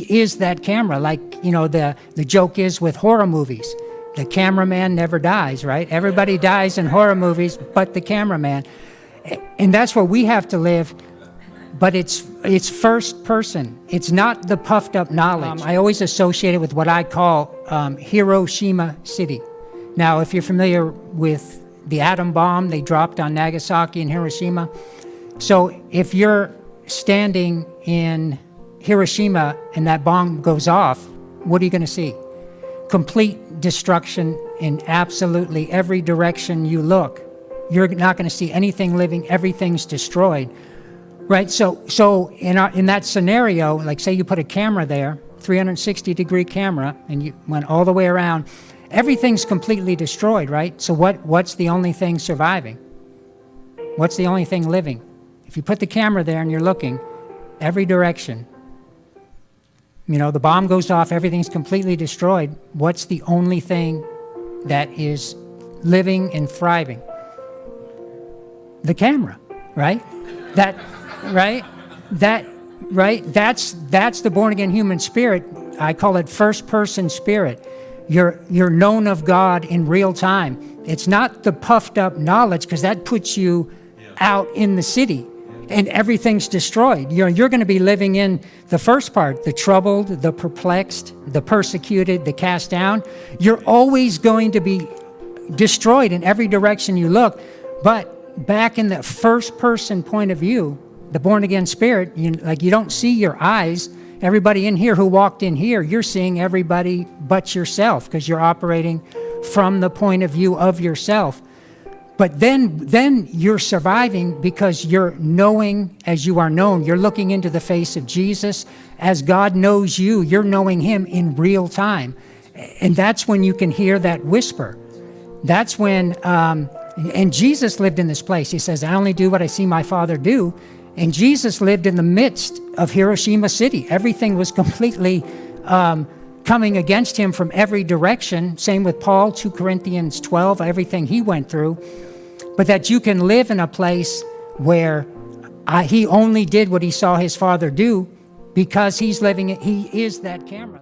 He is that camera. Like, the joke is with horror movies. The cameraman never dies, right? Everybody dies in horror movies, but the cameraman. And that's where we have to live. But it's first person. It's not the puffed up knowledge. I always associate it with what I call Hiroshima City. Now, if you're familiar with the atom bomb they dropped on Nagasaki and Hiroshima. So if you're standing in Hiroshima and that bomb goes off, what are you going to see? Complete destruction in absolutely every direction you look. You're not going to see anything living. Everything's destroyed. Right, so in that scenario, like say you put a camera there, 360-degree camera, and you went all the way around, everything's completely destroyed, right? So what's the only thing surviving? What's the only thing living? If you put the camera there and you're looking, every direction, the bomb goes off, everything's completely destroyed. What's the only thing that is living and thriving? The camera, right? That's the born again human spirit. I call it first person spirit. You're known of God in real time. It's not the puffed up knowledge, because that puts you out in the city and everything's destroyed. You're going to be living in the first part, the troubled, the perplexed, the persecuted, the cast down. You're always going to be destroyed in every direction you look. But back in the first person point of view, the born again spirit, you don't see your eyes. Everybody in here who walked in here, you're seeing everybody but yourself, because you're operating from the point of view of yourself. But then you're surviving because you're knowing as you are known. You're looking into the face of Jesus. As God knows you, you're knowing him in real time. And that's when you can hear that whisper. That's when, and Jesus lived in this place. He says, I only do what I see my Father do. And Jesus lived in the midst of Hiroshima City. Everything was completely coming against him from every direction. Same with Paul, 2 Corinthians 12, everything he went through. But that you can live in a place where he only did what he saw his Father do, because he's living it. He is that camera.